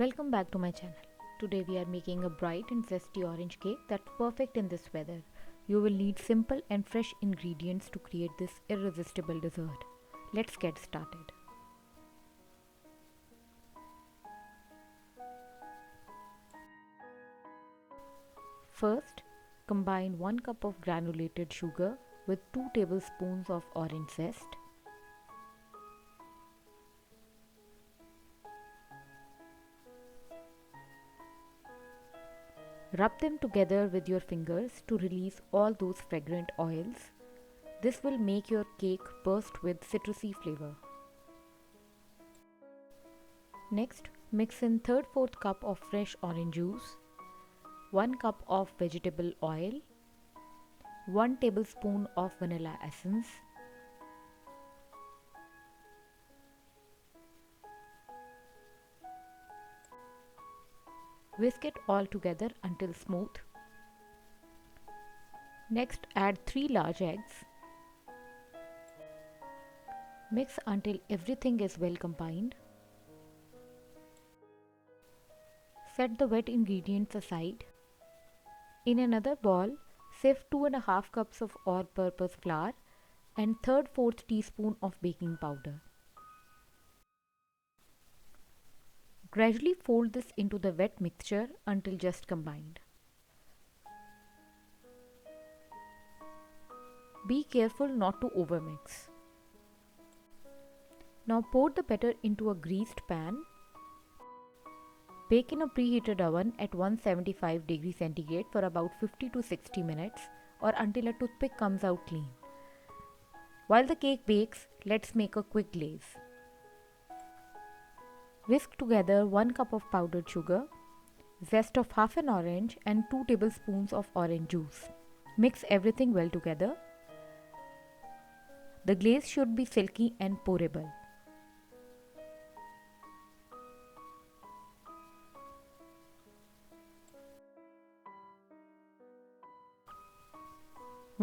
Welcome back to my channel. Today we are making a bright and zesty orange cake that's perfect in this weather. You will need simple and fresh ingredients to create this irresistible dessert. Let's get started. First, combine 1 cup of granulated sugar with 2 tablespoons of orange zest. Rub them together with your fingers to release all those fragrant oils. This will make your cake burst with citrusy flavor. Next, mix in 3/4 cup of fresh orange juice, 1 cup of vegetable oil, 1 tablespoon of vanilla essence, whisk it all together until smooth. Next, add 3 large eggs. Mix until everything is well combined. Set the wet ingredients aside. In another bowl, sift 2½ cups of all-purpose flour and 3/4 teaspoon of baking powder. Gradually fold this into the wet mixture until just combined. Be careful not to overmix. Now pour the batter into a greased pan. Bake in a preheated oven at 175 degrees centigrade for about 50 to 60 minutes or until a toothpick comes out clean. While the cake bakes, let's make a quick glaze. Whisk together 1 cup of powdered sugar, zest of half an orange and 2 tablespoons of orange juice. Mix everything well together. The glaze should be silky and pourable.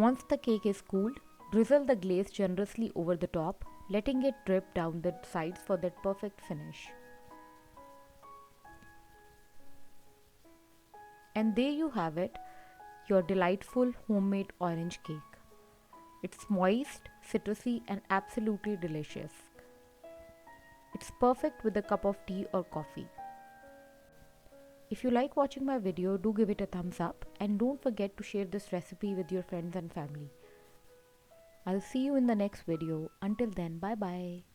Once the cake is cooled, drizzle the glaze generously over the top, letting it drip down the sides for that perfect finish. And there you have it, your delightful homemade orange cake. It's moist, citrusy and absolutely delicious. It's perfect with a cup of tea or coffee. If you like watching my video, do give it a thumbs up and don't forget to share this recipe with your friends and family. I'll see you in the next video. Until then, bye bye.